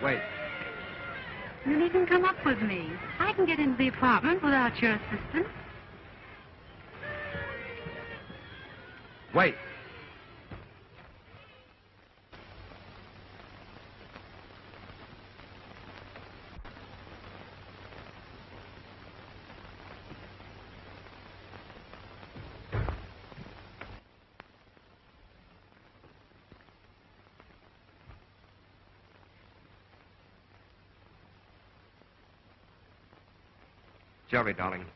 Wait. You needn't come up with me. I can get into the apartment without your assistance. Wait. Jerry, darling,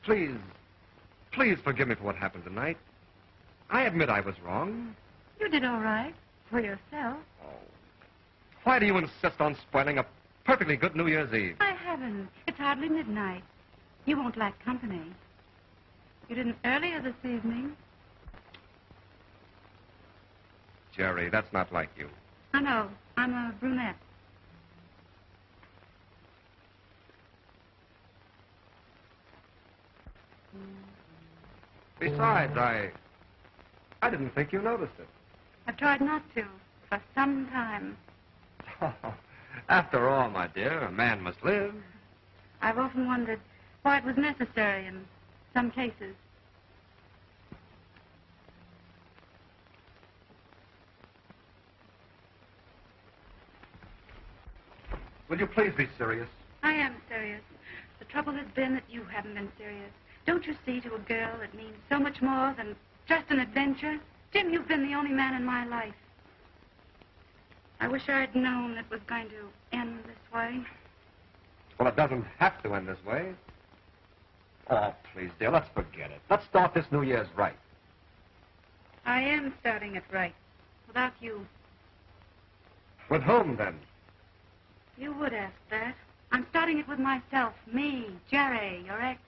please forgive me for what happened tonight. I admit I was wrong. You did all right for yourself. Oh. Why do you insist on spoiling a perfectly good New Year's Eve? I haven't. It's hardly midnight. You won't lack company. You didn't earlier this evening. Jerry, that's not like you. I know. I'm a brunette. Besides, I didn't think you noticed it. I've tried not to for some time. Oh, after all, my dear, a man must live. I've often wondered why it was necessary in some cases. Will you please be serious? I am serious. The trouble has been that you haven't been serious. Don't you see, to a girl, it means so much more than just an adventure? Jim, you've been the only man in my life. I wish I'd known it was going to end this way. Well, it doesn't have to end this way. Oh, please, dear, let's forget it. Let's start this New Year's right. I am starting it right, without you. With whom, then? You would ask that. I'm starting it with myself. Me, Jerry, your ex,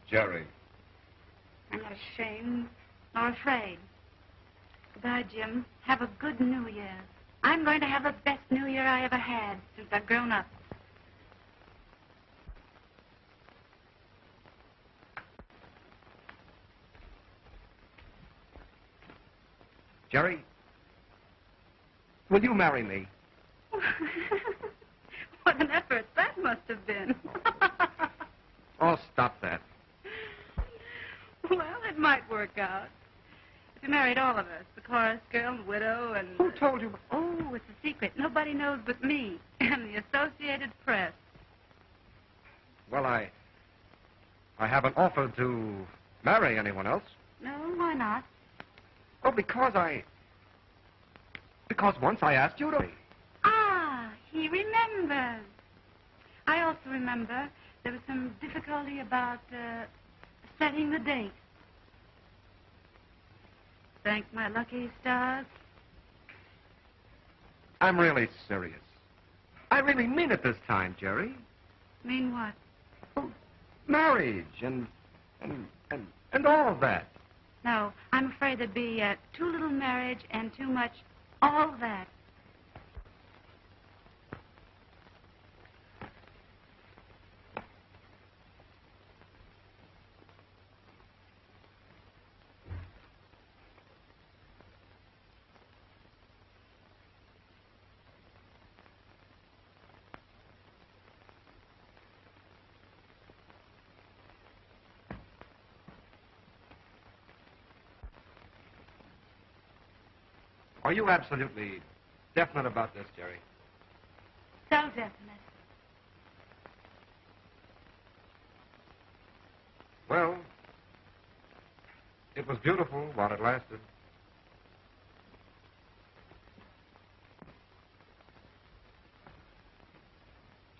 Jerry. I'm not ashamed nor afraid. Goodbye, Jim. Have a good New Year. I'm going to have the best New Year I ever had since I've grown up. Jerry, will you marry me? What an effort that must have been. Oh, stop that. Well, it might work out. If you married all of us, the chorus girl, the widow, and... Who told you? Oh, it's a secret. Nobody knows but me and the Associated Press. Well, I haven't offered to marry anyone else. No, why not? Oh, because once I asked you to. Ah, he remembers. I also remember there was some difficulty about setting the date. Thank my lucky stars. I'm really serious. I really mean it this time, Jerry. Mean what? Oh, marriage and all of that. No, I'm afraid there'd be too little marriage and too much all that. Are you absolutely definite about this, Jerry? So definite. Well, it was beautiful while it lasted.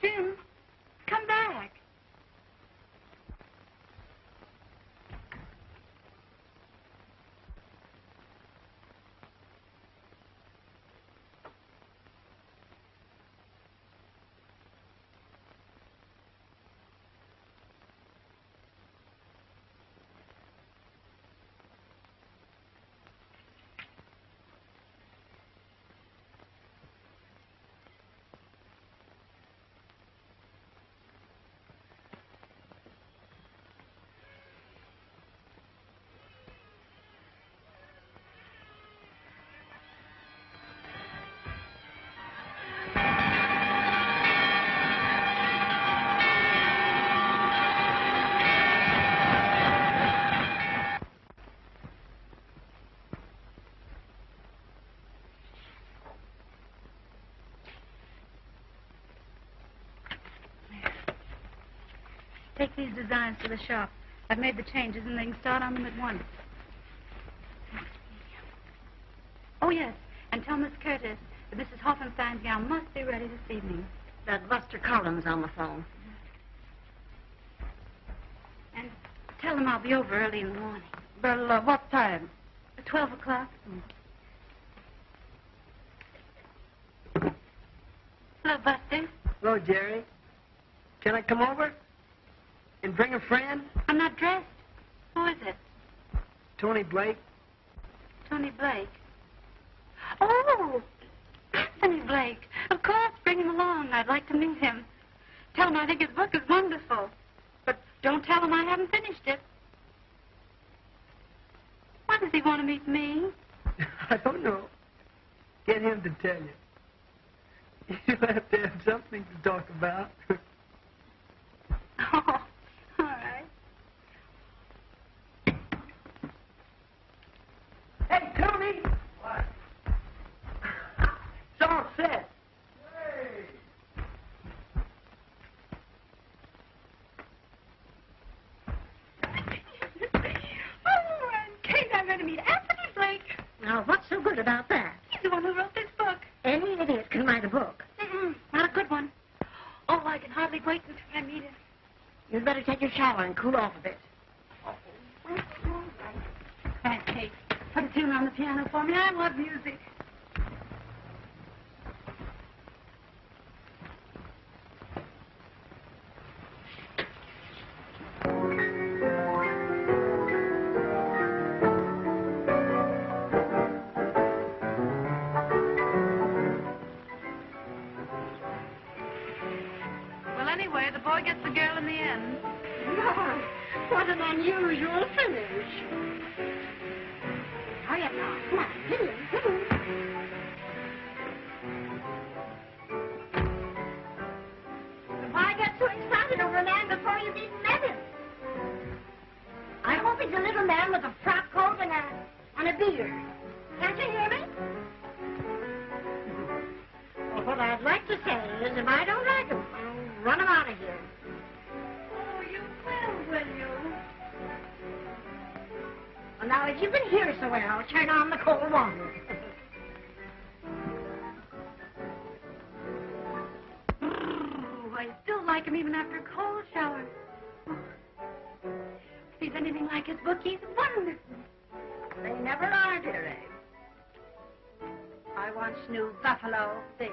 Jim, come back. Take these designs to the shop. I've made the changes, and they can start on them at once. Oh, yes, and tell Miss Curtis that Mrs. Hoffenstein's gown must be ready this evening. That Buster Collins on the phone. And tell them I'll be over early in the morning. Well, what time? At 12 o'clock. Hello, Buster. Hello, Jerry. Can I come over and bring a friend? I'm not dressed. Who is it? Tony Blake. Tony Blake. Oh, Anthony Blake. Of course, bring him along. I'd like to meet him. Tell him I think his book is wonderful. But don't tell him I haven't finished it. Why does he want to meet me? I don't know. Get him to tell you. You'll have to have something to talk about. Oh, all right. Hey, Tony! What? It's all set. Hey! Oh, and Kate, I'm going to meet Anthony Blake. Now, what's so good about that? He's the one who wrote this book. Any idiot can write a book. Not a good one. Oh, I can hardly wait until I meet him. You'd better take your shower and cool off a bit. Thanks, Kate. Put a tune on the piano for me. I love music. Well, anyway, the boy gets the girl in the end. My, what an unusual finish. Hurry up now. Come on, hit him, hit him. Why get so excited over a man before you've even met him? I hope he's a little man with a frock coat and a beard. Can't you hear me? Well, what I'd like to say is if I don't like him, I'll run him out of here. Oh, you will you? Well, now, if you can hear so well, turn on the cold water. Oh, I still like him even after a cold shower. Oh. If he's anything like his book, he's wonderful. They never are, dearie. I once knew Buffalo Bill.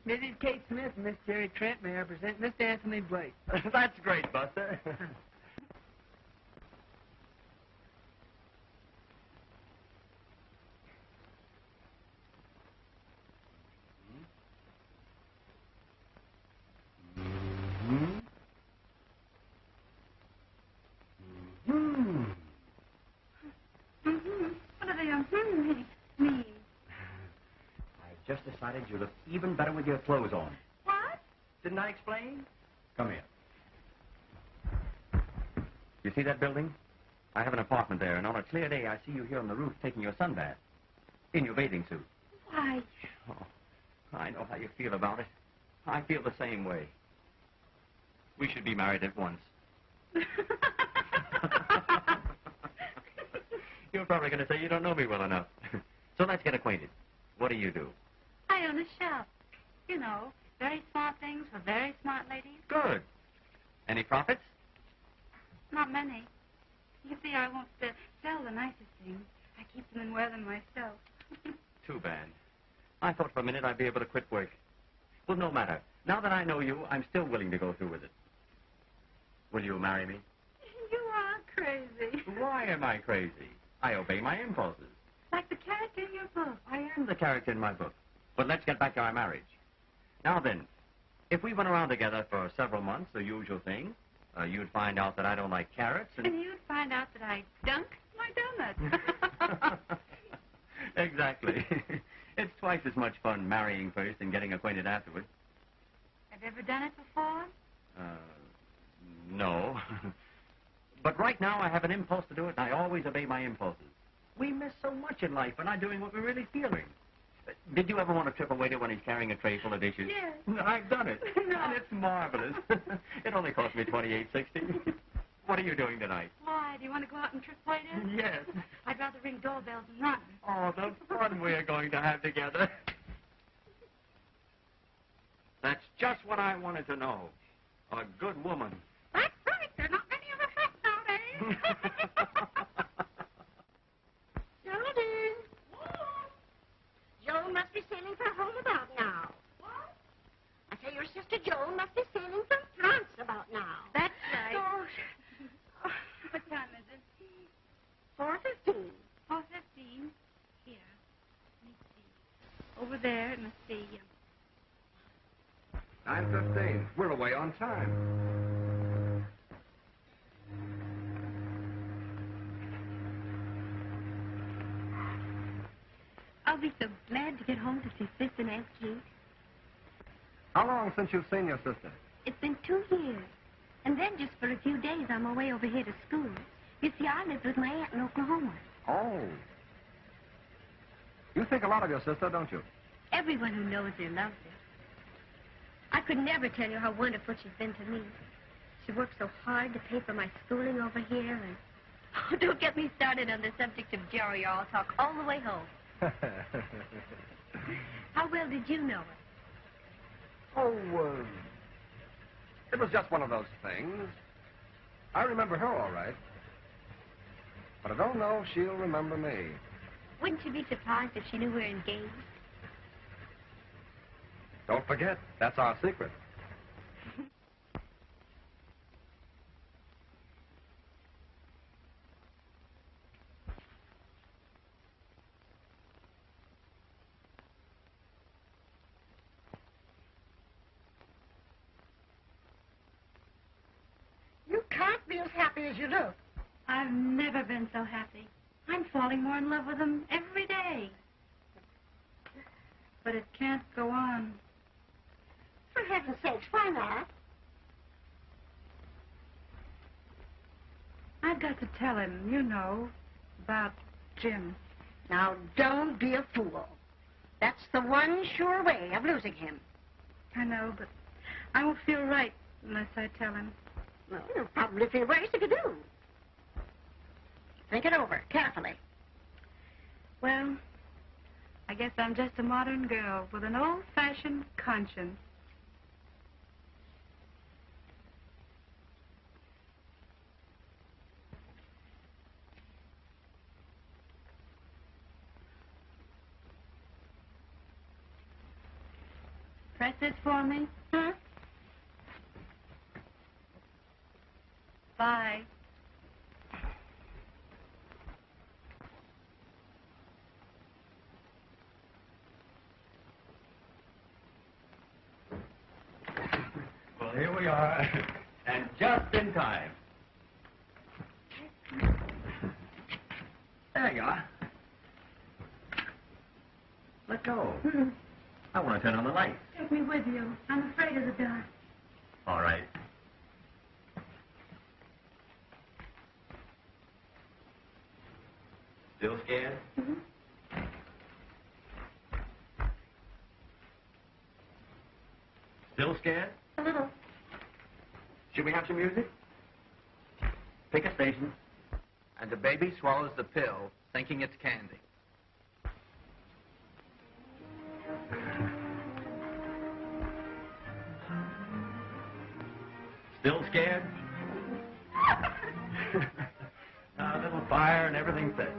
Mrs. Kate Smith and Miss Geraldine Trent, may I present Mr. Anthony Blake. That's great, Buster. What do they mean? I've just decided you look even better with your clothes on. What? Didn't I explain? Come here. You see that building? I have an apartment there, and on a clear day, I see you here on the roof taking your sunbath. In your bathing suit. Why? Oh, I know how you feel about it. I feel the same way. We should be married at once. You're probably going to say you don't know me well enough. So let's get acquainted. What do you do? I own a shop. You know, very smart things for very smart ladies. Good. Any profits? Not many. You see, I won't sell the nicest things. I keep them and wear them myself. Too bad. I thought for a minute I'd be able to quit work. Well, no matter. Now that I know you, I'm still willing to go through with it. Will you marry me? You are crazy. Why am I crazy? I obey my impulses. Like the character in your book. I am the character in my book. But let's get back to our marriage. Now then, if we went around together for several months, the usual thing, you'd find out that I don't like carrots and... And you'd find out that I dunk my donuts. Exactly. It's twice as much fun marrying first and getting acquainted afterward. Have you ever done it before? No. But right now I have an impulse to do it, and I always obey my impulses. We miss so much in life by not doing what we're really feeling. Did you ever want to trip a waiter when he's carrying a tray full of dishes? Yes. I've done it. No. And it's marvelous. It only cost me $28.60. What are you doing tonight? Why? Do you want to go out and trick waiters? Yes. I'd rather ring doorbells than run. Oh, the fun we're going to have together. That's just what I wanted to know. A good woman. That's right. There are not many of us left nowadays. Geraldine. Joan must be sailing for home about now. What? I say your sister Joan must be sailing from France about now. That's right. Oh, What time is it? 4:15. 4:15. Here. Let me see. Over there, it must be... 9:15. We're away on time. I'll be so glad to get home to see Sis and Aunt Kate. How long since you've seen your sister? It's been 2 years. And then just for a few days, I'm away over here to school. You see, I live with my aunt in Oklahoma. Oh. You think a lot of your sister, don't you? Everyone who knows her loves her. I could never tell you how wonderful she's been to me. She worked so hard to pay for my schooling over here, and... Oh, don't get me started on the subject of Jerry, or I'll talk all the way home. How well did you know her? Oh, it was just one of those things. I remember her all right. But I don't know if she'll remember me. Wouldn't you be surprised if she knew we were engaged? Don't forget, that's our secret. You can't be as happy as you look. I've never been so happy. I'm falling more in love with him every day. But it can't go on. For heaven's sakes, why not? I've got to tell him, you know, about Jim. Now, don't be a fool. That's the one sure way of losing him. I know, but I won't feel right unless I tell him. Well, you'll probably feel worse if you do. Think it over carefully. Well, I guess I'm just a modern girl with an old-fashioned conscience. Press this for me. Huh? Bye. Well, here we are, and just in time. There you are. Let go. I want to turn on the light. Take me with you. I'm afraid of the dark. All right. Still scared? Mm-hmm. scared? A little. Should we have some music? Pick a station. And the baby swallows the pill, thinking it's candy. Still scared? A little fire and everything's set.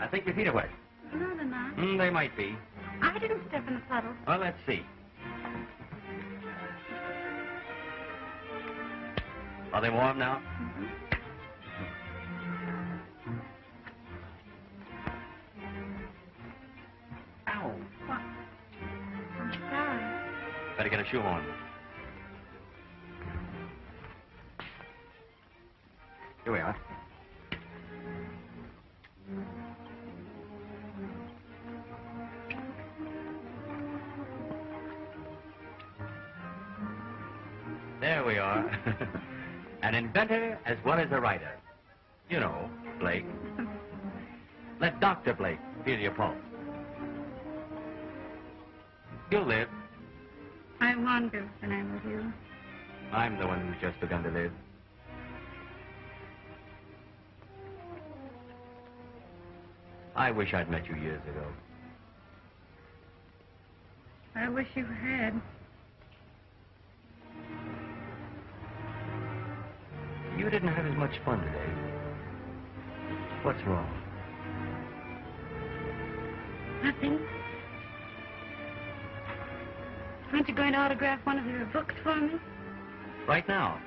I think your feet are wet. No, they're not. They might be. I didn't step in the puddle. Well, let's see. Are they warm now? Ow. What? I'm sorry. Better get a shoe on. Here we are. There we are. An inventor as well as a writer. You know, Blake. Let Dr. Blake feel your pulse. You'll live. I wonder when I'm with you. I'm the one who's just begun to live. I wish I'd met you years ago. I wish you had. You didn't have as much fun today. What's wrong? Nothing. Aren't you going to autograph one of your books for me? Right now.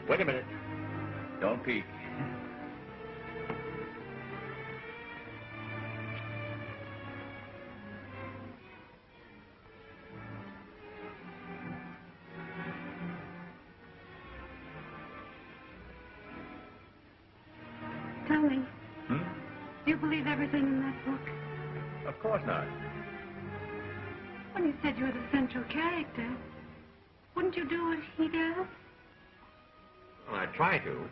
Wait a minute. Don't peek. Tell me, Hmm? do you believe everything in that book? Of course not. When you said you were the central character, wouldn't you do what he does? Well, I try to.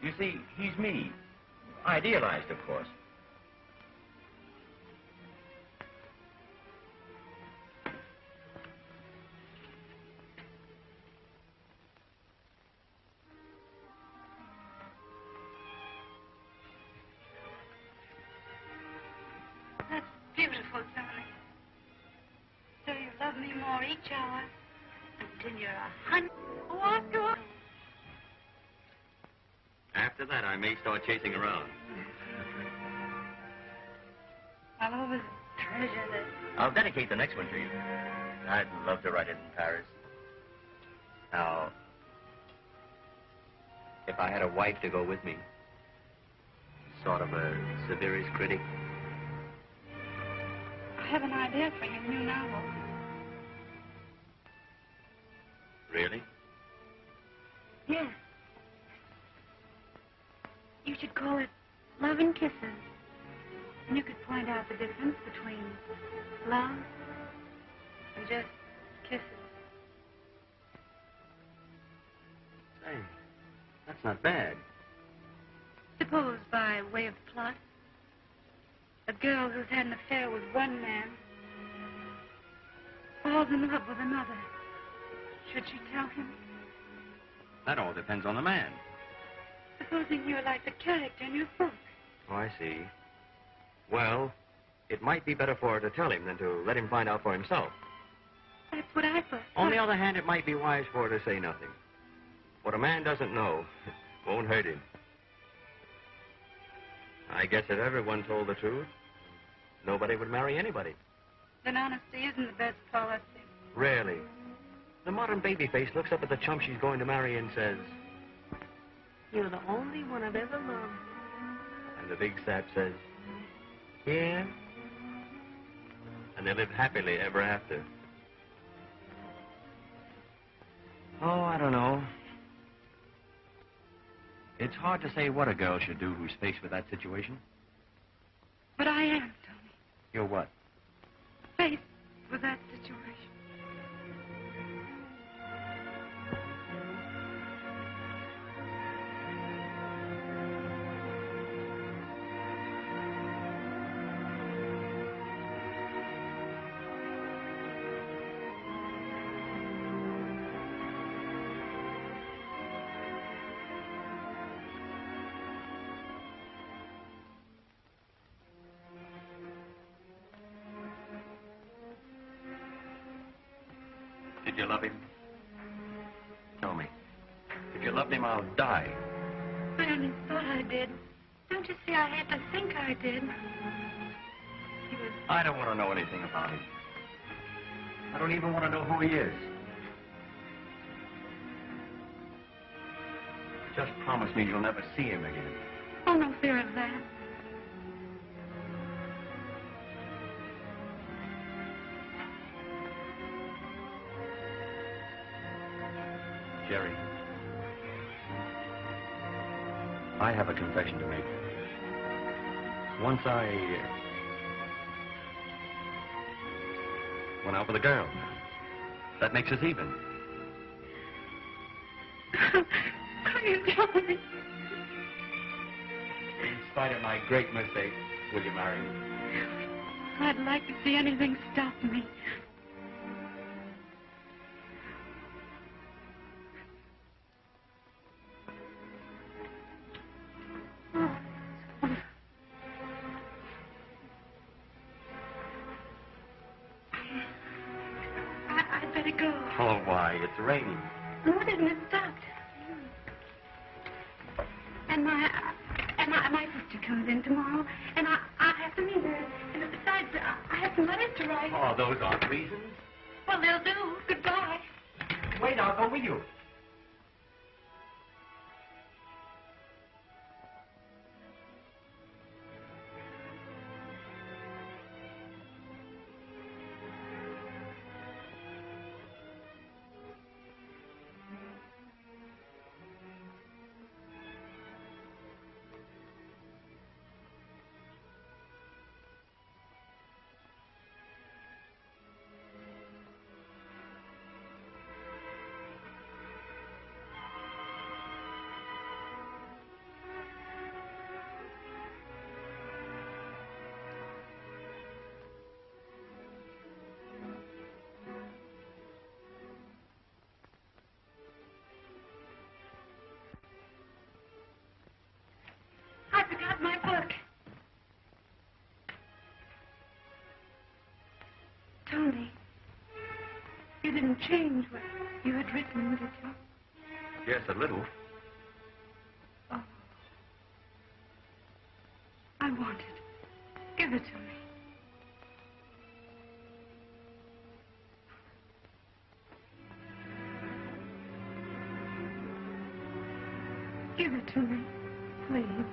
You see, he's me. Idealized, of course. That's beautiful, Tony. So you love me more each hour until you're 100. Walk away. After that, I may start chasing around. I'll always treasure this. I'll dedicate the next one to you. I'd love to write it in Paris. Now, if I had a wife to go with me, sort of a severest critic. I have an idea for your new novel. Really? Yes. You should call it Love and Kisses. And you could point out the difference between love and just kisses. Say, that's not bad. Suppose, by way of plot, a girl who's had an affair with one man falls in love with another. Should she tell him? That all depends on the man. Supposing you're like the character in your book. Oh, I see. Well, it might be better for her to tell him than to let him find out for himself. That's what I thought. On the other hand, it might be wise for her to say nothing. What a man doesn't know won't hurt him. I guess if everyone told the truth, nobody would marry anybody. Then honesty isn't the best policy. Rarely. The modern baby face looks up at the chump she's going to marry and says, You're the only one I've ever loved. and the big sap says, yeah. And they live happily ever after. Oh, I don't know. It's hard to say what a girl should do who's faced with that situation. But I am, Tony. You're what? Faced with that situation. Did you love him? Tell me. If you loved him, I'll die. I only thought I did. Don't you see, I had to think I did. He was... I don't want to know anything about him. I don't even want to know who he is. Just promise me you'll never see him again. Oh, no fear of that. Jerry, I have a confession to make. Once I went out with a girl. That makes us even. Are you telling me? In spite of my great mistake, will you marry me? I'd like to see anything stop me. I'd better go. Oh, why? It's raining. No, it isn't. It stopped. And my sister comes in tomorrow, and I have to meet her. And besides, I have some letters to write. Oh, those aren't reasons. Well, they'll do. Goodbye. Wait, I'll go with you. I forgot my book. Tony, you didn't change what you had written, did you? Yes, a little. Oh. I want it. Give it to me. Give it to me, please.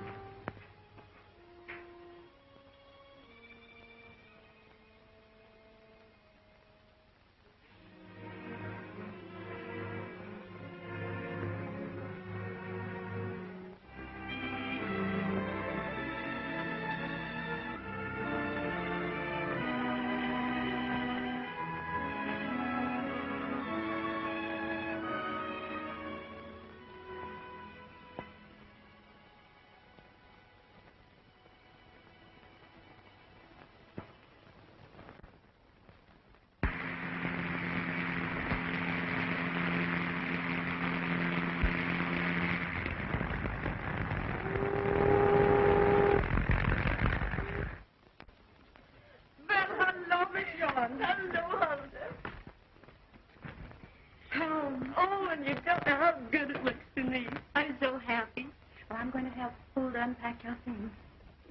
Unpack your things.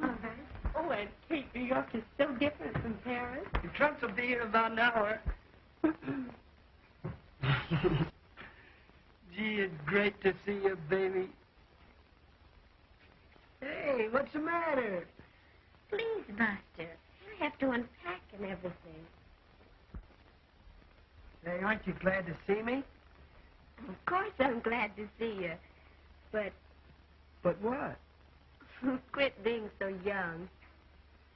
All right. Oh, and Kate, New York is so different from Paris. The trunks will be here about an hour. Gee, it's great to see you, baby. Hey, what's the matter? Please, Buster. I have to unpack and everything. Hey, aren't you glad to see me? Of course I'm glad to see you. But But what? quit being so young.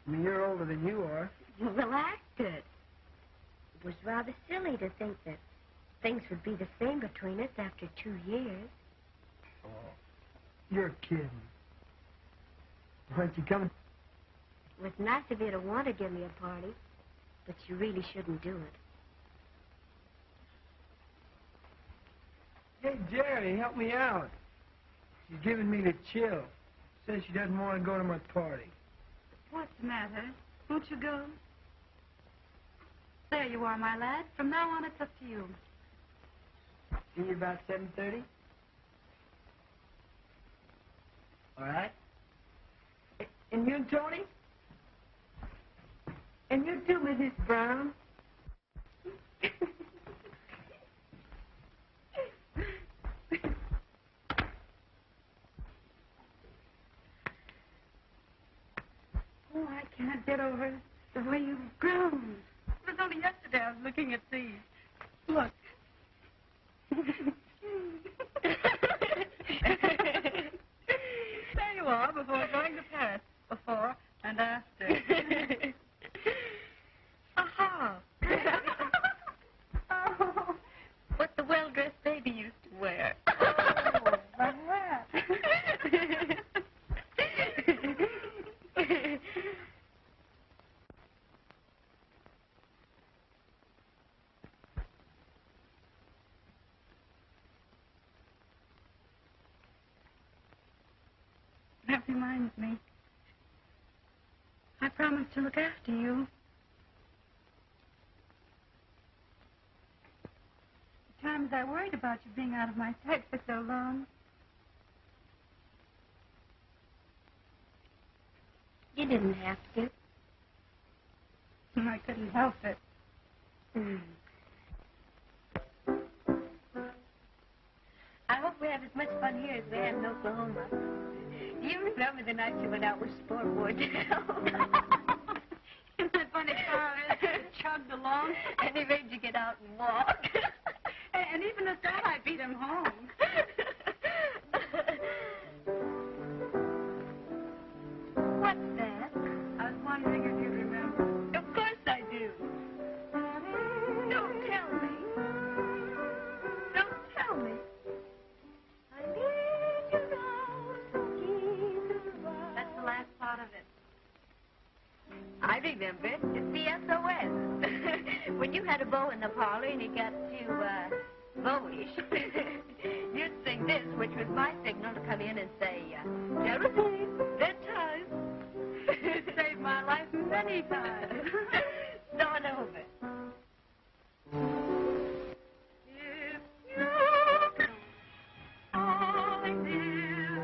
I mean, you're older than you are. Well, I could. It was rather silly to think that things would be the same between us after 2 years. Oh, you're kidding. Aren't you coming? It was nice of you to want to give me a party, but you really shouldn't do it. Hey, Jerry, help me out. She's giving me the chill. Says she doesn't want to go to my party. What's the matter? Won't you go? There you are, my lad. From now on, it's up to you. See you about 7:30? All right? And you, Tony? And you too, Mrs. Brown. Oh, I can't get over the way you've grown. It was only yesterday I was looking at these. Look. There you are, before going to Paris. Before and after. Aha! Oh, what the well-dressed baby used to wear. Oh, like that. That reminds me. I promised to look after you. The times I worried about you being out of my sight for so long. You didn't have to. I couldn't help it. I hope we have as much fun here as we had in Oklahoma. Do you remember the night you went out with Sportboard? Isn't that funny, car chugged along? And he made you get out and walk. And even at that, I beat him home. What's that? I was wondering if you remember. Of course I do. Don't tell me. Don't tell me. I need you now, so keep That's the last part of it. I remember it. It's the SOS. When you had a beau in the parlor and it got too, beau-ish, you'd sing this, which was my signal to come in and say, Geraldine, bedtime. It saved my life many times. Start over. If you calling dear,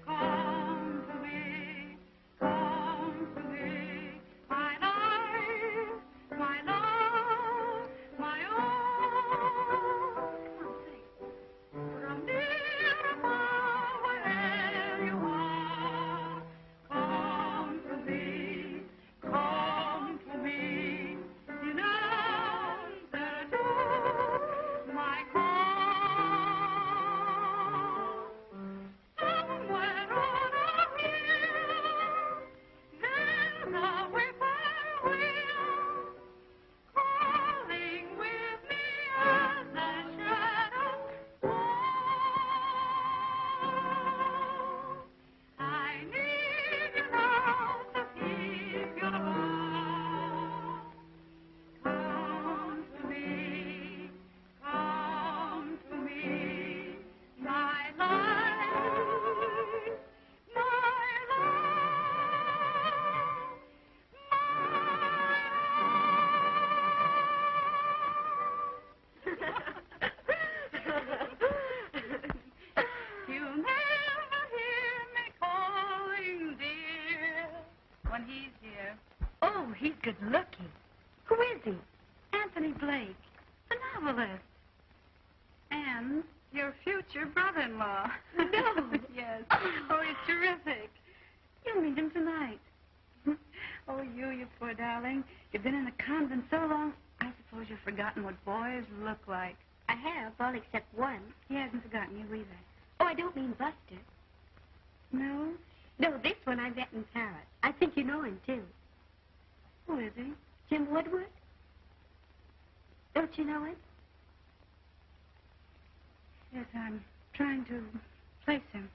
come to me, my life, my love, my own. From near or far, wherever you are, come to me, come to me. In answer to my call, somewhere on a hill, there's a whippoorwill calling with me as the shadows fall. I need you now to keep your love. Come to me, my life, my You'll never hear me calling, dear, when he's here. Oh, he's good looking. Who is he? Anthony Blake, the novelist. and your future brother-in-law. No. Yes. Oh, he's terrific. You'll meet him tonight. Oh, you poor darling. You've been in a convent so long, I suppose you've forgotten what boys look like. I have, all except one. He hasn't forgotten you either. Oh, I don't mean Buster. No? No, this one I met in Paris. I think you know him, too. Who is he? Jim Woodward? Don't you know him? Yes, I'm trying to place him.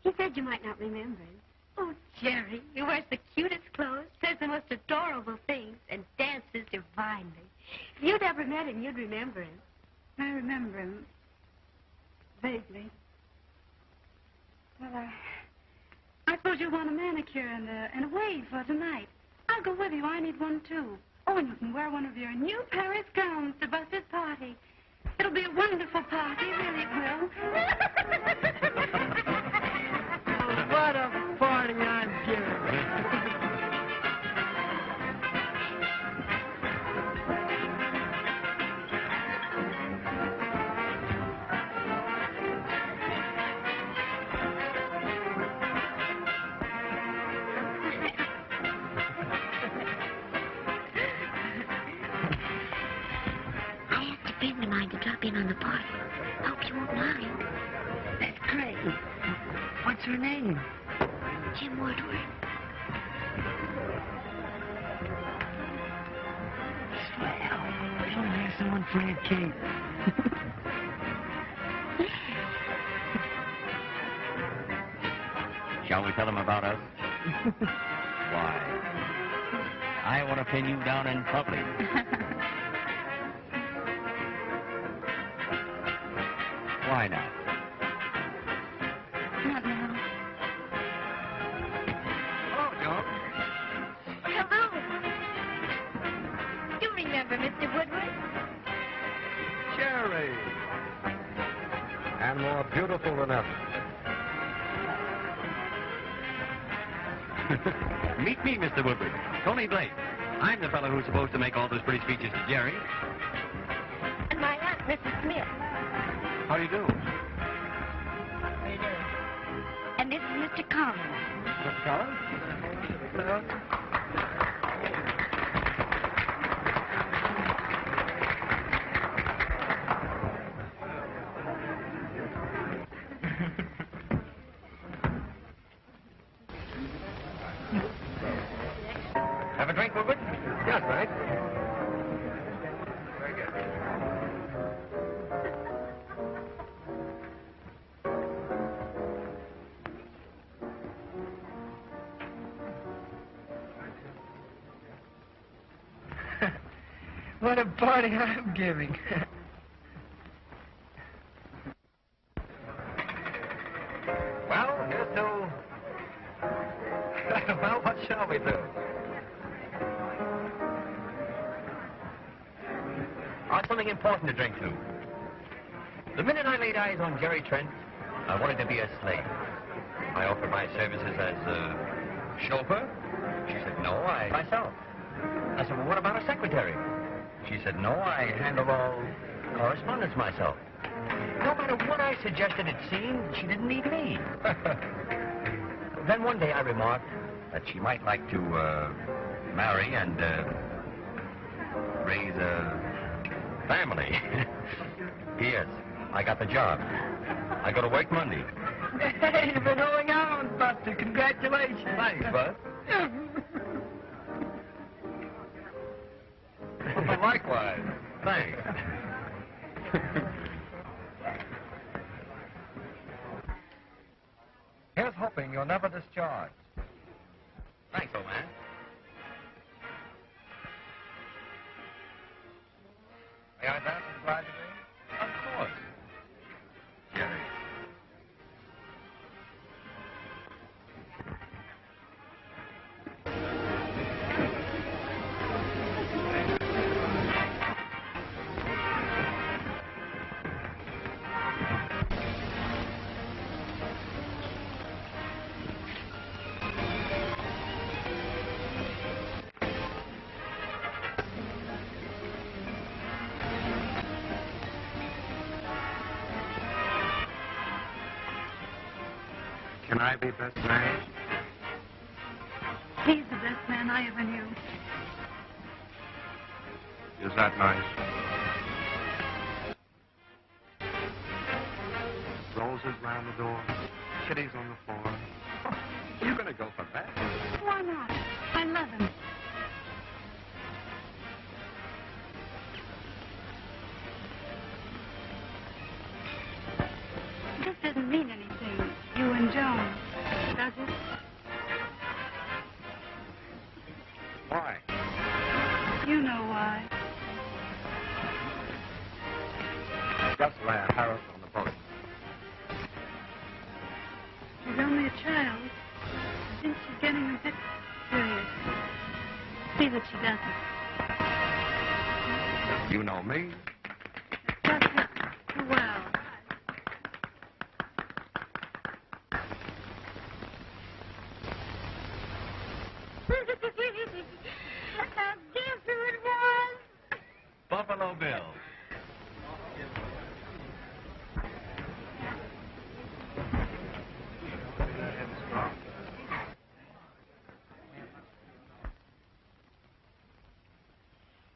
He said you might not remember him. Oh, Jerry, he wears the cutest clothes, says the most adorable things, and dances divinely. If you'd ever met him, you'd remember him. I remember him vaguely. Well, I suppose you want a manicure and a wave for tonight. I'll go with you. I need one, too. Oh, and you can wear one of your new Paris gowns to Buster's party. It'll be a wonderful party, really it will. Oh, what a party I'm giving. To drop in on the party. Hope you won't mind. That's great. What's her name? Jim Woodward. Swell. We don't have someone for Aunt Kate. Shall we tell him about us? Why, I want to pin you down in public. Why not? Not now. Oh, Joan. Hello. You remember Mr. Woodward? Jerry. And more beautiful than ever. Meet me, Mr. Woodward. Tony Blake. I'm the fellow who's supposed to make all those pretty speeches to Jerry. And my aunt, Mrs. Smith. How do you do? And this is Mr. Collins. Mr. Collins? Hello. Have a drink, Woodward? Yes, right. Very good. What a party I'm giving. Well, here's to... well, what shall we do? I've something important to drink to. The minute I laid eyes on Jerry Trent, I wanted to be a slave. I offered my services as a chauffeur. She said, no, myself. I said, well, what about a secretary? She said, no, I handle all correspondence myself. No matter what I suggested, it seemed she didn't need me. Then one day I remarked that she might like to marry and raise a family. P.S. I got the job. I go to work Monday. Hey, you've been holding on, Buster. Congratulations. Thanks, Bud. Likewise. Thanks. Here's hoping you're never discharged. Thanks, old man. May I dance with bride to be? Of course. Jerry. Can I be best man? He's the best man I ever knew. Is that nice? Roses round the door, kitties on the floor. You're going to go for that? Why not? I love him. This doesn't mean anything, you and Joan, does it? Why? You know why. Just laugh, Harris, on the boat. She's only a child. I think she's getting a bit serious. See that she doesn't. You know me. That's it. Too well. Guess who it was? Buffalo Bill.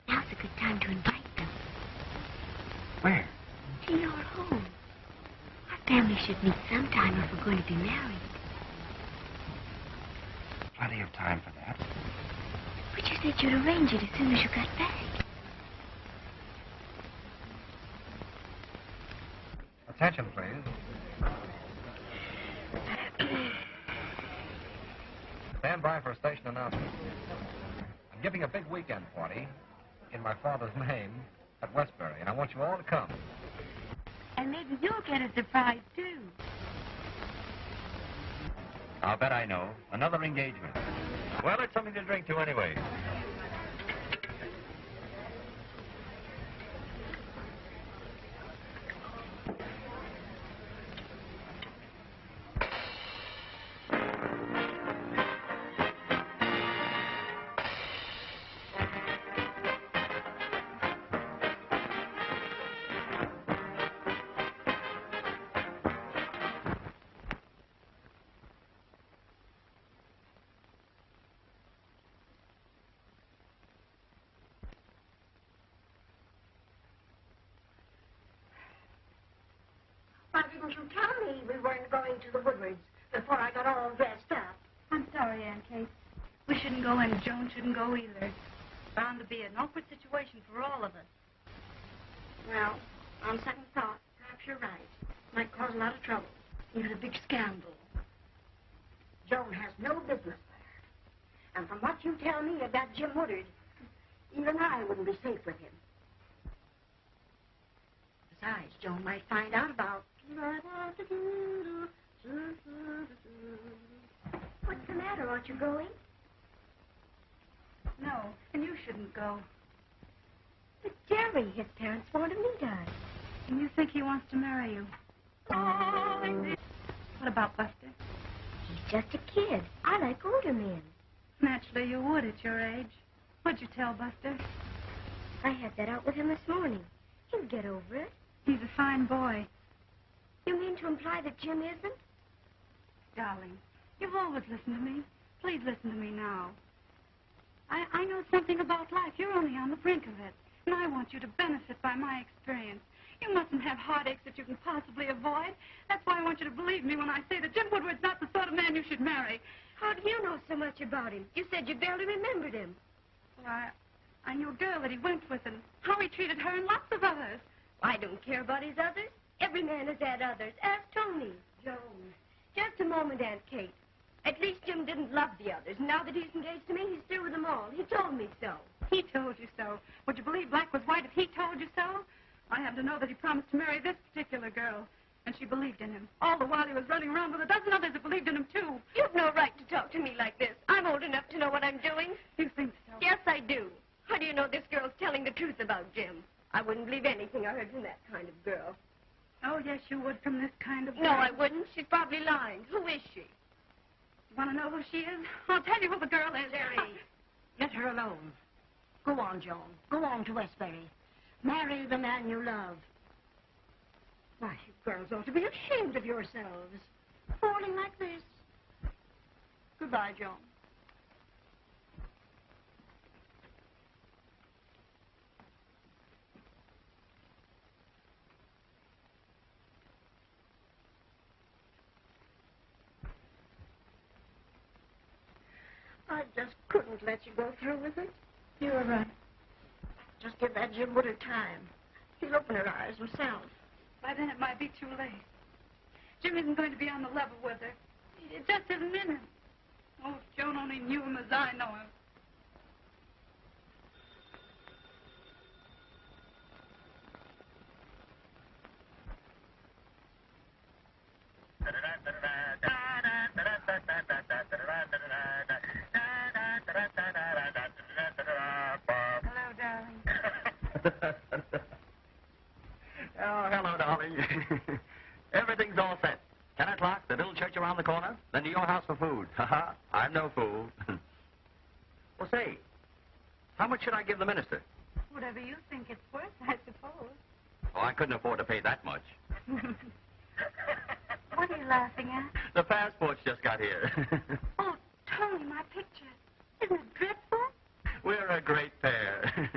Now's a good time to invite them. Where? To your home. Our family should meet sometime if we're going to be married. Plenty of time for that. But you said you'd arrange it as soon as you got back. Attention, please. Stand by for a station announcement. I'm giving a big weekend party in my father's name at Westbury, and I want you all to come. And maybe you'll get a surprise, too. I'll bet I know. Another engagement. Well, it's something to drink to anyway. Why didn't you tell me we weren't going to the Woodwards before I got all dressed up? I'm sorry, Aunt Kate. We shouldn't go and Joan shouldn't go either. Bound to be an awkward situation for all of us. Well, on second thought, perhaps you're right. Might cause a lot of trouble. Even a big scandal. Joan has no business there. And from what you tell me about Jim Woodward, even I wouldn't be safe with him. Besides, Joan might find out about... What's the matter? Aren't you going? No, and you shouldn't go. But Jerry, his parents want to meet us. And you think he wants to marry you. What about Buster? He's just a kid. I like older men. Naturally, you would at your age. What'd you tell Buster? I had that out with him this morning. He'll get over it. He's a fine boy. You mean to imply that Jim isn't? Darling, you've always listened to me. Please listen to me now. I know something about life. You're only on the brink of it. And I want you to benefit by my experience. You mustn't have heartaches that you can possibly avoid. That's why I want you to believe me when I say that Jim Woodward's not the sort of man you should marry. How do you know so much about him? You said you barely remembered him. Well, I knew a girl that he went with and how he treated her and lots of others. I don't care about his others. Every man has had others. Ask Tony. Joan. Just a moment, Aunt Kate. At least Jim didn't love the others. Now that he's engaged to me, he's through with them all. He told me so. He told you so. Would you believe black was white if he told you so? I happen to know that he promised to marry this particular girl, and she believed in him. All the while he was running around with a dozen others that believed in him, too. You've no right to talk to me like this. I'm old enough to know what I'm doing. You think so? Yes, I do. How do you know this girl's telling the truth about Jim? I wouldn't believe anything I heard from that kind of girl. Oh, yes, you would from this kind of No, girl. I wouldn't. She's probably lying. Who is she? You want to know who she is? I'll tell you who the girl is. Jerry, let her alone. Go on, Joan. Go on to Westbury. Marry the man you love. Why, you girls ought to be ashamed of yourselves. falling like this. Goodbye, Joan. I just couldn't let you go through with it. You were right. Just give that Jim Woodward time. He'll open her eyes himself. By then it might be too late. Jim isn't going to be on the level with her. It just isn't in him. Oh, if Joan only knew him as I know him. Hello, darling. Oh, hello, darling. Everything's all set. 10 o'clock, the little church around the corner, then to your house for food. Ha-ha, I'm no fool. Well, say, how much should I give the minister? Whatever you think it's worth, I suppose. Oh, I couldn't afford to pay that much. What are you laughing at? The passports just got here. Oh, Tony, my picture. Isn't it dreadful? We're a great pair.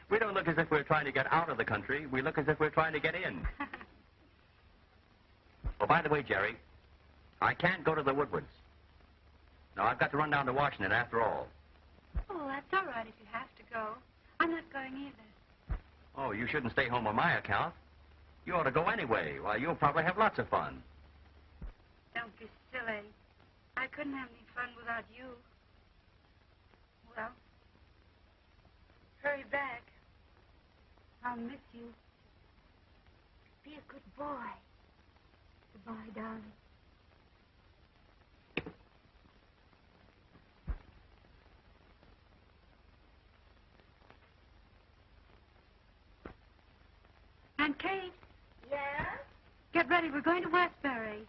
We don't look as if we're trying to get out of the country. We look as if we're trying to get in. Oh, by the way, Jerry, I can't go to the Woodwards. No, I've got to run down to Washington after all. Oh, that's all right if you have to go. I'm not going either. Oh, you shouldn't stay home on my account. You ought to go anyway. Why, you'll probably have lots of fun. Don't be silly. I couldn't have any fun without you. Well, hurry back. I'll miss you. Be a good boy. Goodbye, darling. And Kate. Yeah? Get ready. We're going to Westbury.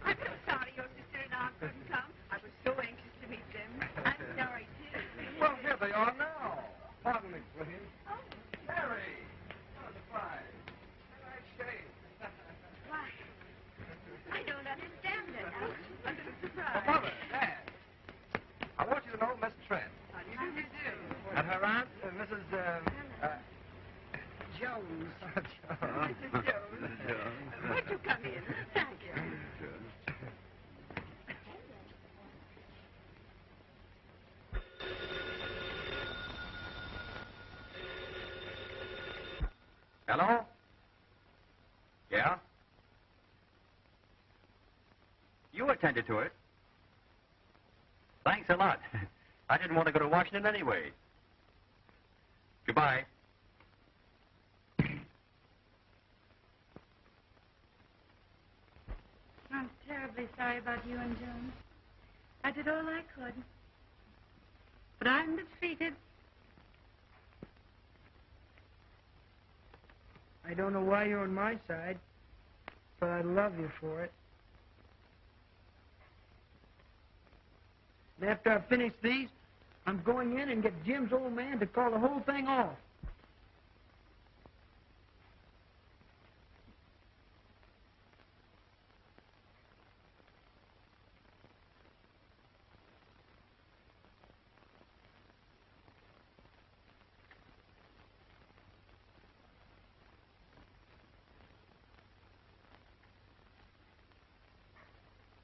I'm so sorry your sister and I couldn't come. I was so anxious to meet them. I'm sorry, too. Well, here they are now. Pardon me, please. Oh, Mary. What a surprise. Nice shave. Why? I don't understand it. I'm a little surprised. Well, Mother, Dad, I want you to know Miss Trent. How do you do? And her aunt, Mrs. Jones. Mrs. Jones. Won't you come in? Thank you. Hello? Yeah? You attended to it. Thanks a lot. I didn't want to go to Washington anyway. Goodbye. I'm terribly sorry about you and Joan. I did all I could. But I'm defeated. I don't know why you're on my side, but I love you for it. And after I finish these, I'm going in and get Jim's old man to call the whole thing off.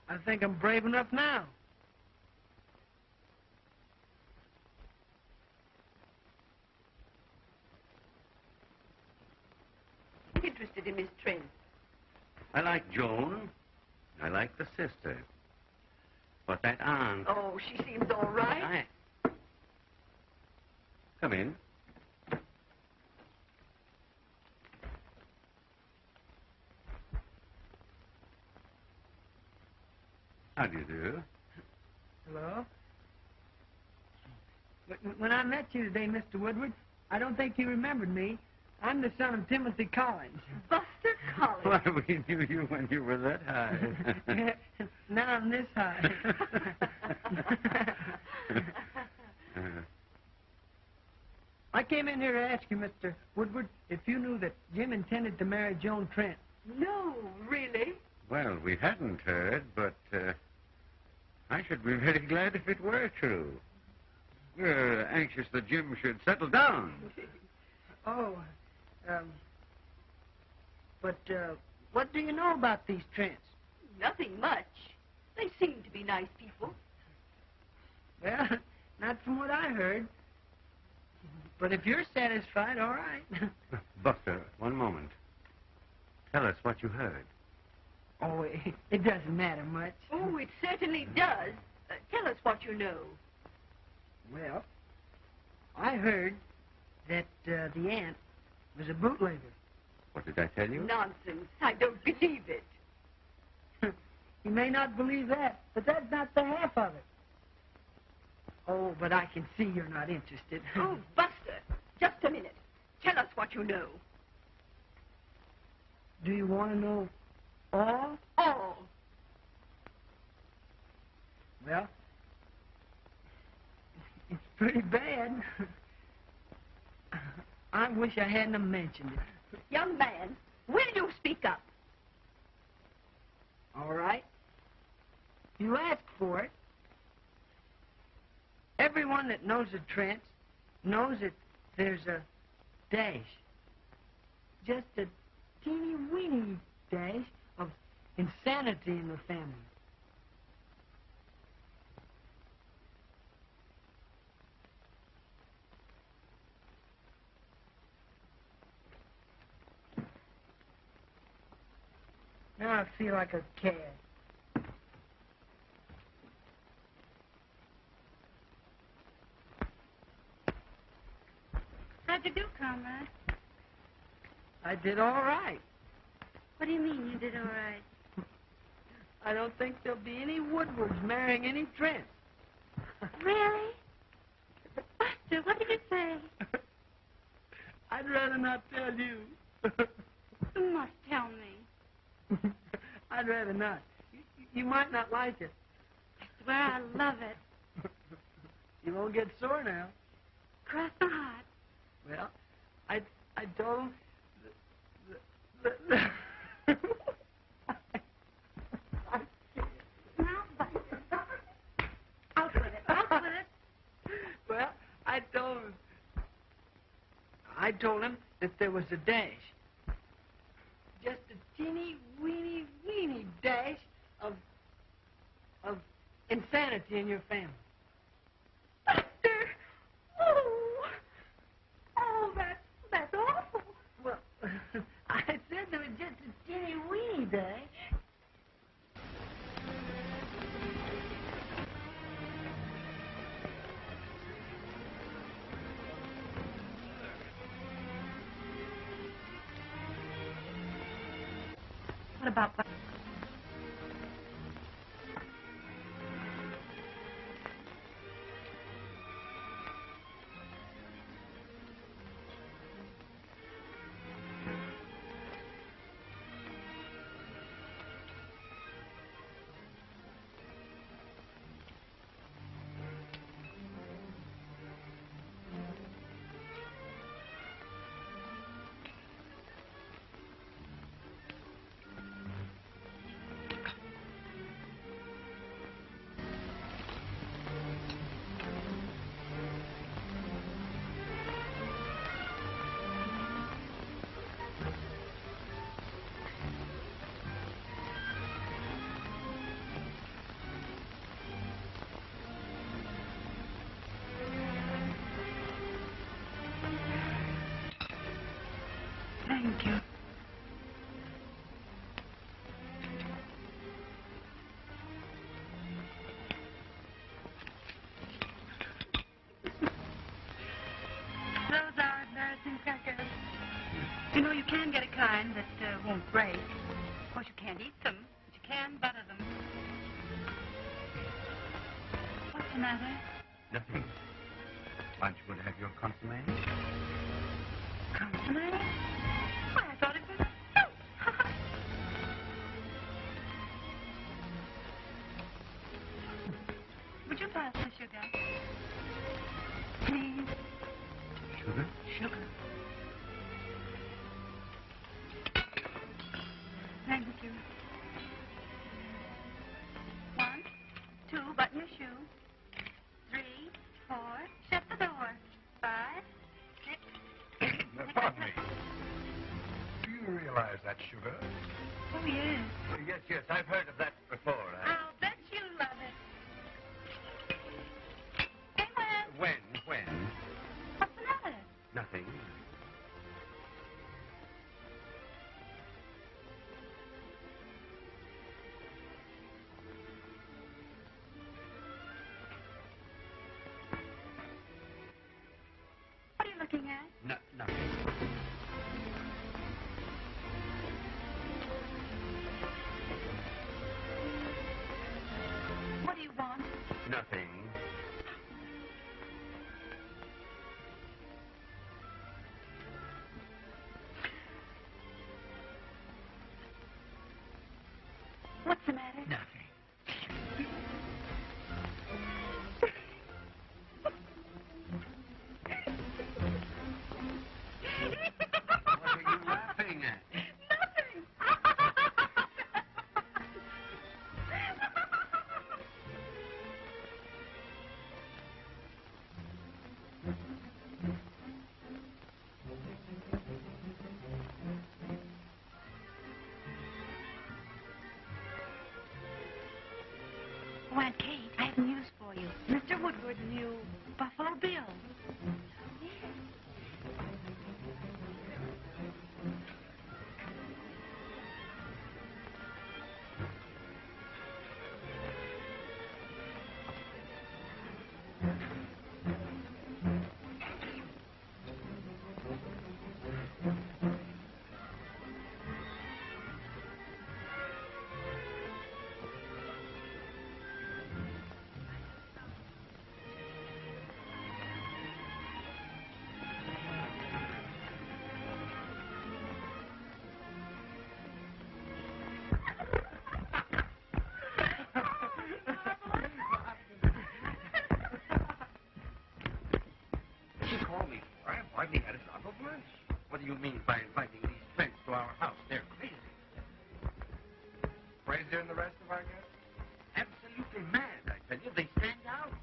I think I'm brave enough now. Interested in Miss Trent. I like Joan. I like the sister. But that aunt... Oh, she seems all right. Come in. How do you do? Hello? When I met you today, Mr. Woodward, I don't think you remembered me. I'm the son of Timothy Collins. Buster! Buster Collins. Why, we knew you when you were that high. Now I'm this high. I came in here to ask you, Mr. Woodward, if you knew that Jim intended to marry Joan Trent. No, really? Well, we hadn't heard, but I should be very glad if it were true. We're anxious that Jim should settle down. Oh, but what do you know about these Trents? Nothing much. They seem to be nice people. Well, not from what I heard. But if you're satisfied, all right. Buster, one moment. Tell us what you heard. Oh, it doesn't matter much. Oh, it certainly does. Tell us what you know. Well, I heard that the aunt was a bootlegger. What did I tell you? Nonsense. I don't believe it. You may not believe that, but that's not the half of it. Oh, but I can see you're not interested. Oh, Buster, just a minute. Tell us what you know. Do you want to know all? All. Well, it's pretty bad. I wish I hadn't have mentioned it. Young man, will you speak up? All right. You ask for it. Everyone that knows the Trents knows that there's a dash. Just a teeny-weeny dash of insanity in the family. Now I feel like a cad. How'd you do, comrade? I did all right. What do you mean you did all right? I don't think there'll be any Woodwards marrying any Trent. Really? Buster, what did you say? I'd rather not tell you. You must tell me. I'd rather not. You might not like it. I swear I love it. You won't get sore now. Cross my heart. Well, I told him... Now, Buster. Out with it. Out with it. Well, I told him that there was a dash. Just a teeny, weeny dash of insanity in your family. Buster! Oh, that's awful. Well, I said there was just a teeny, weeny dash. What about Buster? Thank you. Those are embarrassing crackers. You know, you can get a kind that won't break. Of course, you can't eat them, but you can butter them. What's the matter? Nothing. Aren't you going to have your consommé? Consommé? Why, I thought it was soup. else for sugar? Please. Sugar? Sugar. Thank you. 1, 2, button your shoe. 3, 4, shut the door. 5, 6. Now, pardon me. Do you realize that sugar? Oh, yes. Yes, I've heard of that before. I'll bet you love it. Hey, Wes. When? What's the matter? Nothing. What are you looking at? Nothing. What do you want? Nothing. What's the matter? Nothing. What are you laughing at? Oh, Aunt Kate, I have news for you. Mr. Woodward knew Buffalo Bill. She called me for. I've hardly had a drop of lunch. What do you mean by inviting these Trents to our house? They're crazy. Crazier than the rest of our guests? Absolutely mad, I tell you. They stand out.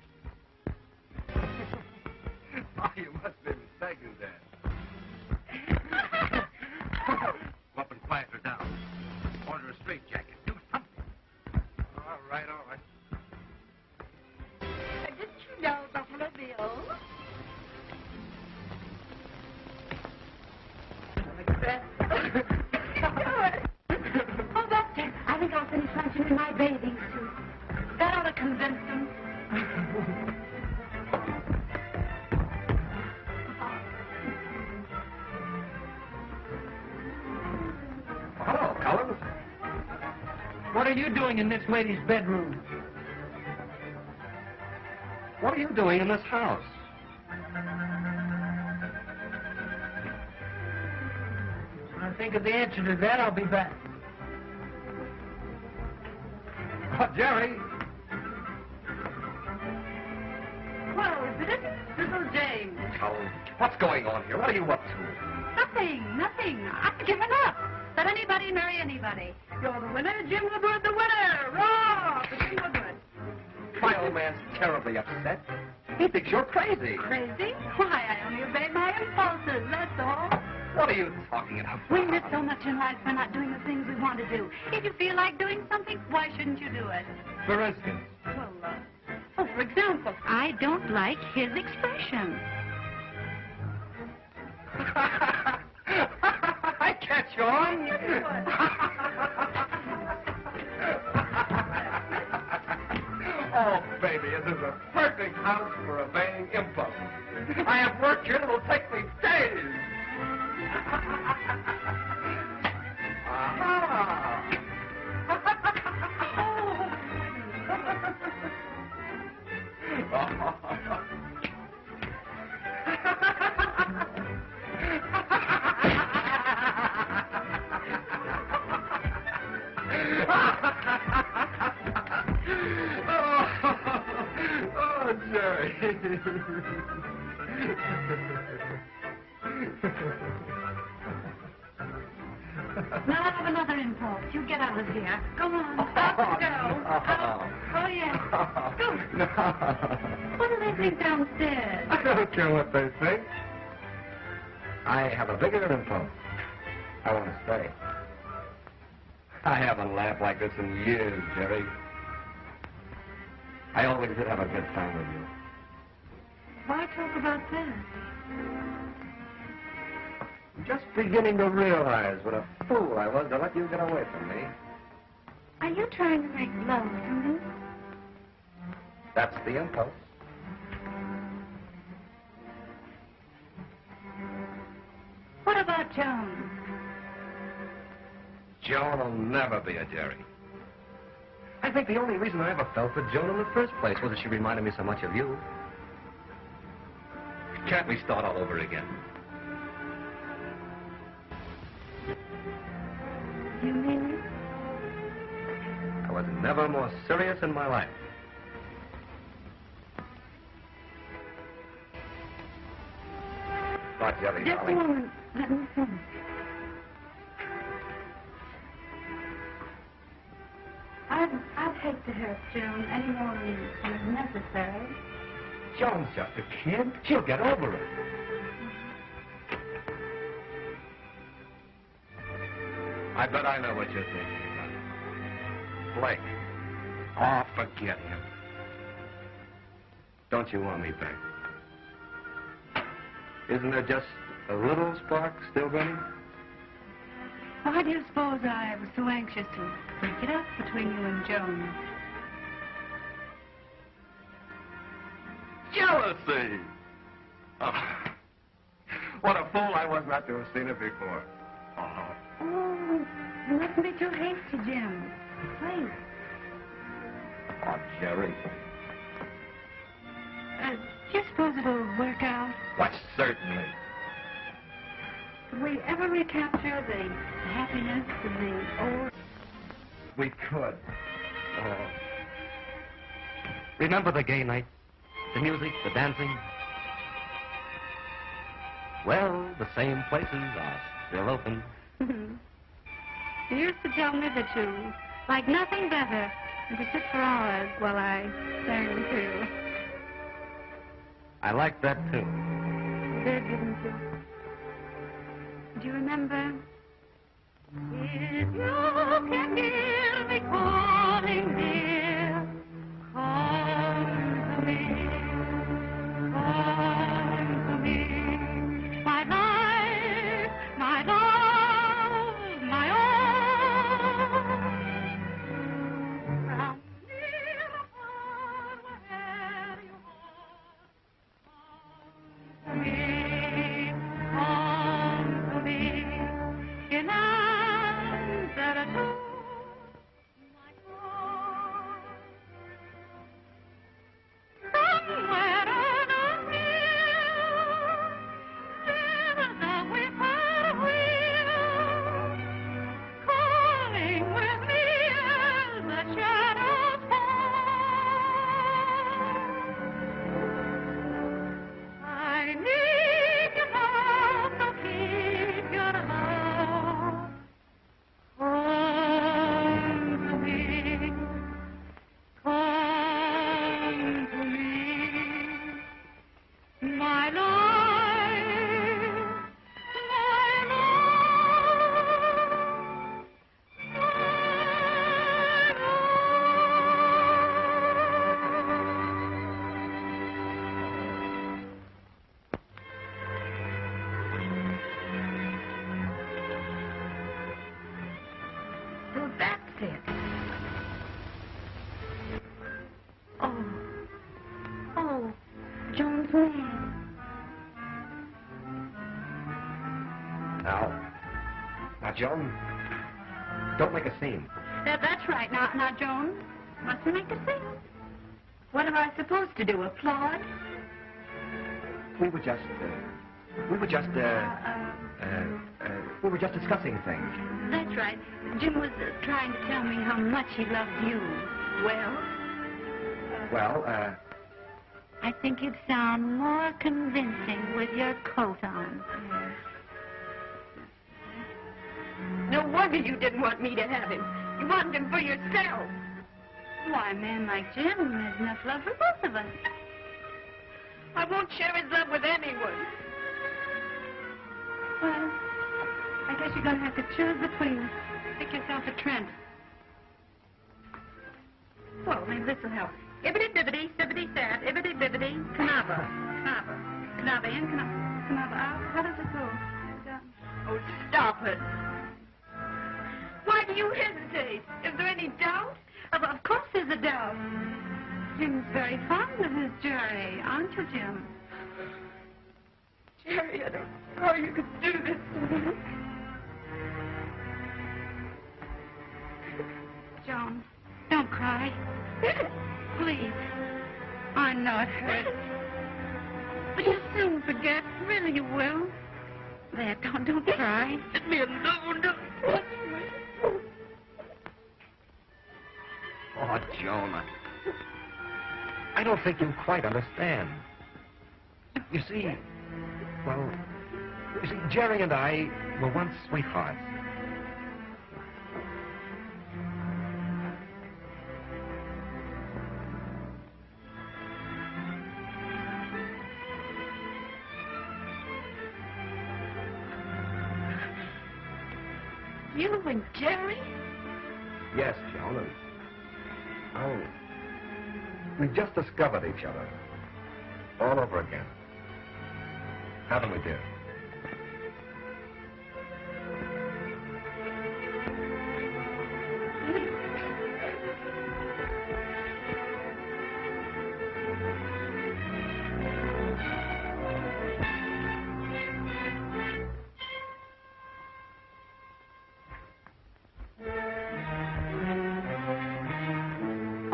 Oh, you must be mistaken, then. Go up and quiet her down. Order a straitjacket. Do something. All right, all right. Didn't you know Buffalo Bill? Oh, Doctor, I think I'll finish luncheon in my bathing suit. That ought to convince them. Hello, Collins. What are you doing in this lady's bedroom? What are you doing in this house? When I think of the answer to that, I'll be back. Oh, Jerry. Well, is it? Little James. Collins, what's going on here? What are you up to? Nothing. I've given up. Let anybody marry anybody. You're the winner, Jim Woodward, the winner. Raw for Jim Woodward. My old man's terribly upset. He thinks you're crazy. Crazy? Why, I only obey my impulses, that's all. What are you talking about? We miss so much in life by not doing the things we want to do. If you feel like doing something, why shouldn't you do it? For instance? Well, for example, I don't like his expression. I catch on. Oh, baby, this is a perfect house for obeying impulse. I have work here that'll take me days. Oh, Jerry. Now I have another impulse. You get out of here. Go on. Out you go. Out. Oh, yes. Go. No. What do they think downstairs? I don't care what they think. I have a bigger impulse. I want to stay. I haven't laughed like this in years, Jerry. I always did have a good time with you. Why talk about that? I'm just beginning to realize what a fool I was to let you get away from me. Are you trying to make love to me? That's the impulse. What about Joan? Joan will never be a Jerry. I think the only reason I ever fell for Joan in the first place was that she reminded me so much of you. Can't we start all over again? You mean it? I was never more serious in my life. Not Jerry, Just a darling. moment. Let me finish. I'd hate to hurt Joan any more than is necessary. Joan's just a kid. She'll get over it. I bet I know what you're thinking about. Blake. Oh, forget him. Don't you want me back? Isn't there just a little spark still burning? Why do you suppose I was so anxious to break it up between you and Joan? Jealousy! Oh, what a fool I was not to have seen it before. Oh. Oh, you mustn't be too hasty, Jim. Please. Oh, Jerry. Do you suppose it'll work out? Why, certainly. Could we ever recapture the happiness of the old... We could. Oh. Remember the gay nights? The music, the dancing? Well, the same places are still open. You used to tell me that you like nothing better than to sit for hours while I sang too. I like that, too. Did, didn't you? Do you remember? If you can hear me calling, dear, come to me, come to me. My life, my love, my all. From near or far, wherever you are, come to me, come to me. In answer to my call, somewhere on a hill, near the whippoorwill, calling with me as the shadows fall. I need your love, so keep your love. Come to me, come to me, my life, my love, So that's it. Oh, Joan's man. Now, Joan, don't make a scene. That's right. Now, Joan, what's to make a scene? What am I supposed to do? Applaud? We were just discussing things. That's right. Jim was trying to tell me how much he loved you. Well? I think you'd sound more convincing with your coat on. Yes. No wonder you didn't want me to have him. You wanted him for yourself. Why, a man like Jim has enough love for both of us. I won't share his love with anyone. Well, I guess you're going to have to choose between us. Pick yourself a Trent. Well, maybe this will help. Ibbity-bibbity, sibbity-sad, ibbity-bibbity, canava. Canava. Canava in, canava out. How does it go? Oh, stop it. Why do you hesitate? Is there any doubt? Of course there's a doubt. Jim's very fond of his Jerry, aren't you, Jim? Jerry, I don't know how you could do this to me. Joan, don't cry. Please. I know it hurts. But you'll soon forget. Really, you will. There, don't cry. Let me alone. Don't touch me. Oh, Joan, I don't think you quite understand. You see, Jerry and I were once sweethearts. You and Jerry? Yes, Joan. We just discovered each other. All over again. Haven't we, dear?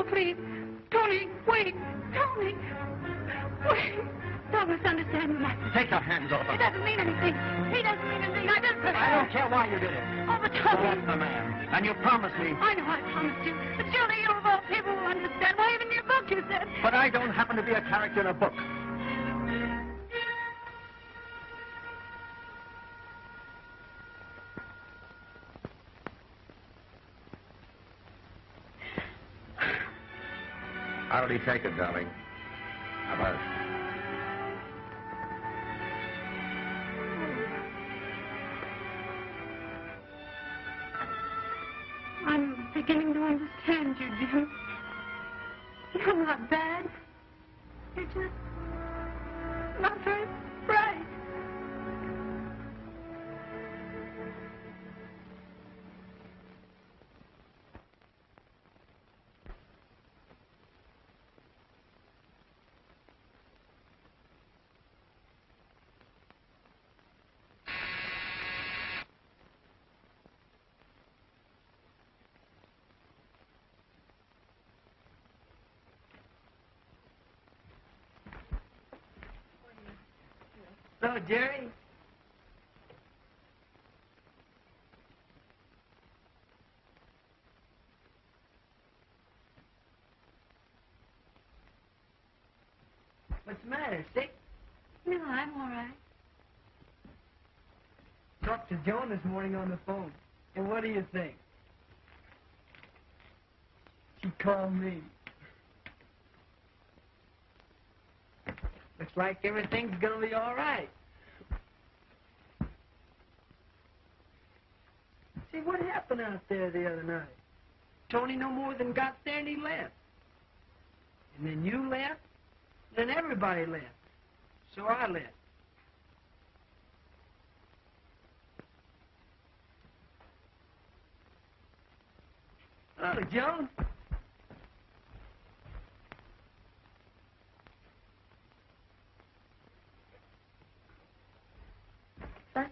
Please, Tony, wait. Tony, wait. Don't misunderstand me, Master. Take your hands off It her. doesn't mean anything. He doesn't mean anything. I just... I don't care why you did it. Oh, but You Tony... left the man, and you promised me. I know I promised you. But surely you of all people will understand. Why, even in your book you said... But I don't happen to be a character in a book. How did he take it, darling? How about it? I'm beginning to understand you, Jim. You're not bad. You're just not very bright. So, Jerry? What's the matter, sick? No, I'm all right. Talked to Joan this morning on the phone. And what do you think? She called me. Looks like everything's gonna be all right. See, what happened out there the other night? Tony no more than got there and he left. And then you left. Then everybody left. So I left. Oh, Joan. Buster,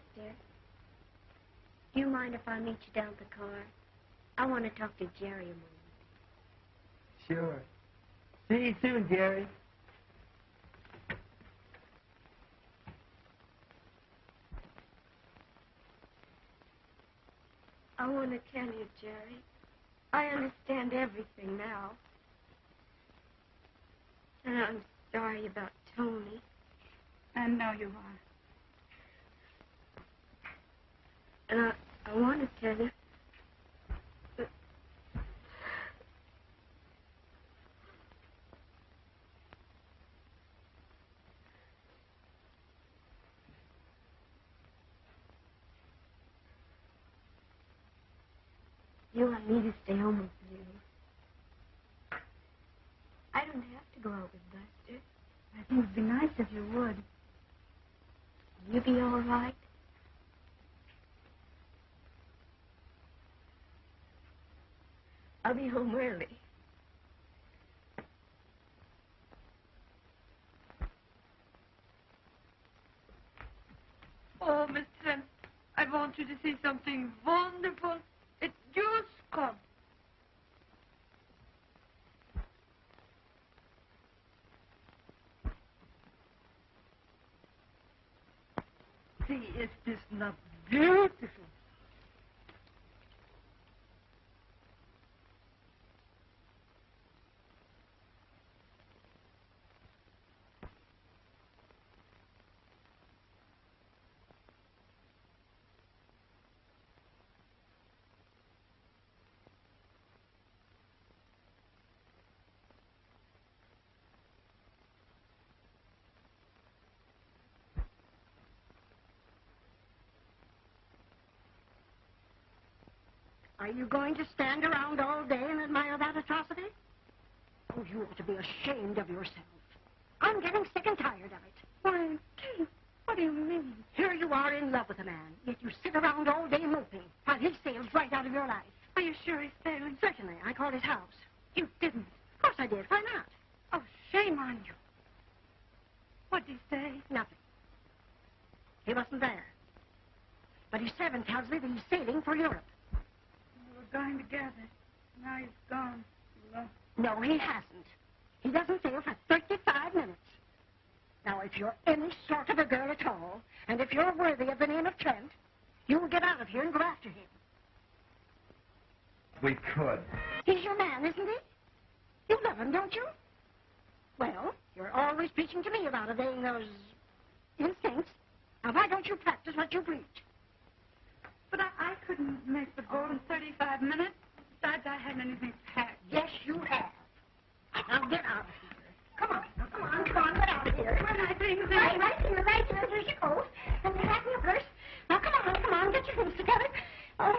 do you mind if I meet you down at the car? I want to talk to Jerry a moment. Sure. See you soon, Jerry. I want to tell you, Jerry, I understand everything now. And I'm sorry about Tony. I know you are. And I want to tell you. You want me to stay home with you. I don't have to go out with Buster. I think it'd be nice if you would. Will you be all right? I'll be home early. Oh, Miss Trent, I want you to see something wonderful. It just come. See, is this not beautiful? Are you going to stand around all day and admire that atrocity? Oh, you ought to be ashamed of yourself. I'm getting sick and tired of it. Why, Kate, what do you mean? Here you are in love with a man, yet you sit around all day moping while he sails right out of your life. Are you sure he's sailing? Certainly. I called his house. You didn't. Of course I did. Why not? Oh, shame on you. What'd he say? Nothing. He wasn't there. But his servant tells me that he's sailing for Europe. We were going together. Now he's gone. Alone. No, he hasn't. He doesn't sail for 35 minutes. Now, if you're any sort of a girl at all, and if you're worthy of the name of Trent, you will get out of here and go after him. We could. He's your man, isn't he? You love him, don't you? Well, you're always preaching to me about obeying those instincts. Now, why don't you practice what you preach? But I couldn't make the boat in 35 minutes. Besides, I hadn't anything packed. Yes, you have. Now, get out of here. Come on, get out of here. Where are my things? Right here. Here's your coat. And your hat and your purse. Now, come on, get your things together. Oh,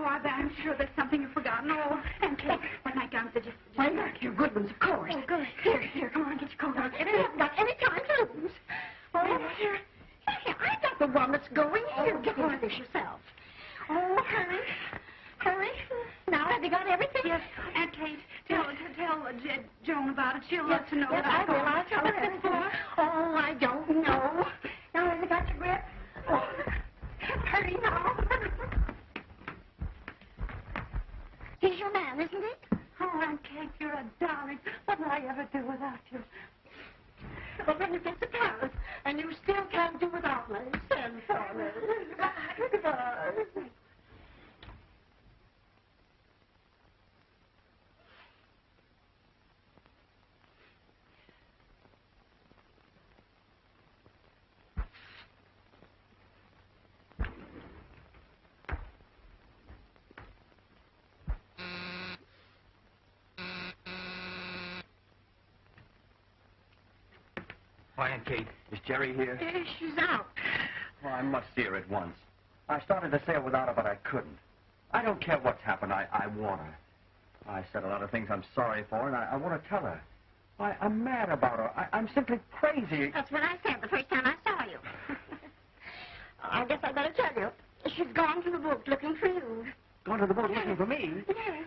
I'm sure there's something you've forgotten. Oh, and Kate, when my guns are just... Why, look, your good ones, of course. Oh, good. Here, come on, get your coat on. You haven't got any time to lose. Oh, here, I'm not the one that's going. Here, get into this yourself. Oh, hurry. Now, have you got everything? Yes, and Kate, tell Joan about it. She'll let to know yes, that I will. I'll tell her everything. Oh, I don't know. Now, have you got your grip? Oh, hurry now. He's your man, isn't he? Oh, Aunt Kate, you're a darling. What would I ever do without you? Well, when you get to Paris, and you still can't do without me, send for me. Goodbye. Why, Aunt Kate, is Jerry here? She's out. Well, I must see her at once. I started to sail without her, but I couldn't. I don't care what's happened. I want her. I said a lot of things I'm sorry for, and I want to tell her. I'm mad about her. I'm simply crazy. That's what I said the first time I saw you. I guess I better tell you. She's gone to the boat looking for you. Gone to the boat looking for me? Yes.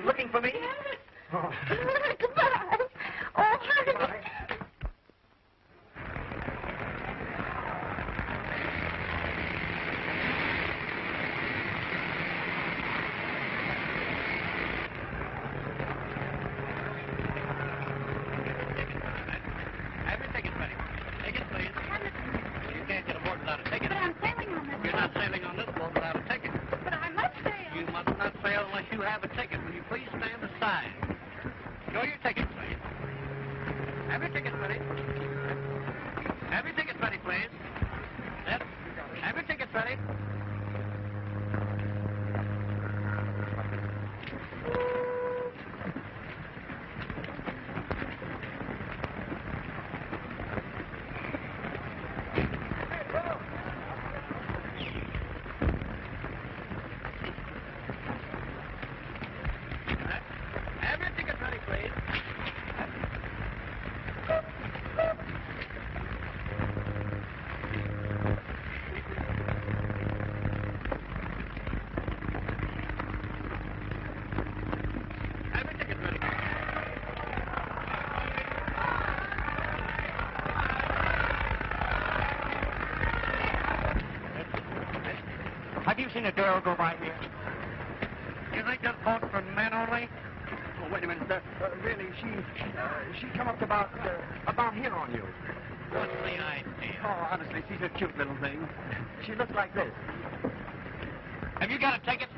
Looking for me? Yes. Oh. Goodbye. Oh, hurry. Bye. Have your ticket ready. Take it, please. You can't get aboard without a ticket. But I'm sailing on this You're not sailing on this boat without a ticket. But I must sail. You must not sail unless you have a ticket. Will you please stand aside? Show your ticket, please. Have you seen a girl go by here? You think this boat's for men only? Oh, wait a minute. Really, she come up about here on you. What's the idea? Oh, honestly, she's a cute little thing. She looks like this. Have you got a ticket?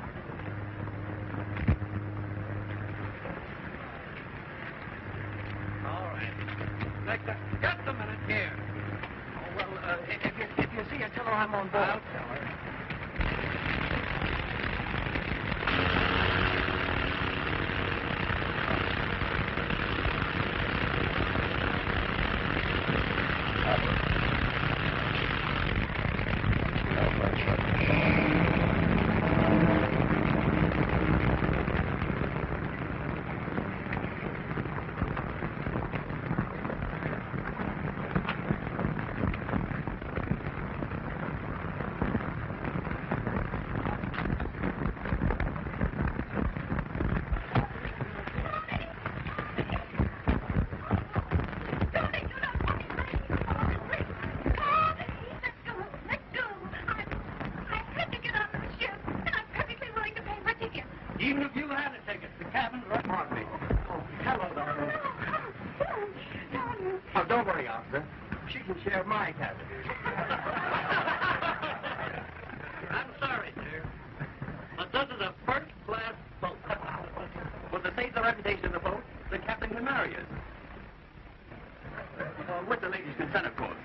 All right. Just a minute here. Oh, well, if you see her, tell her I'm on board. I'll tell her. Even if you had a ticket, the cabin's right on me. Oh, hello, darling. Oh, don't worry, officer. She can share my cabin. I'm sorry, sir. But this is a first-class boat. Well, to save the reputation of the boat, the captain can marry us. With the lady's consent, of course.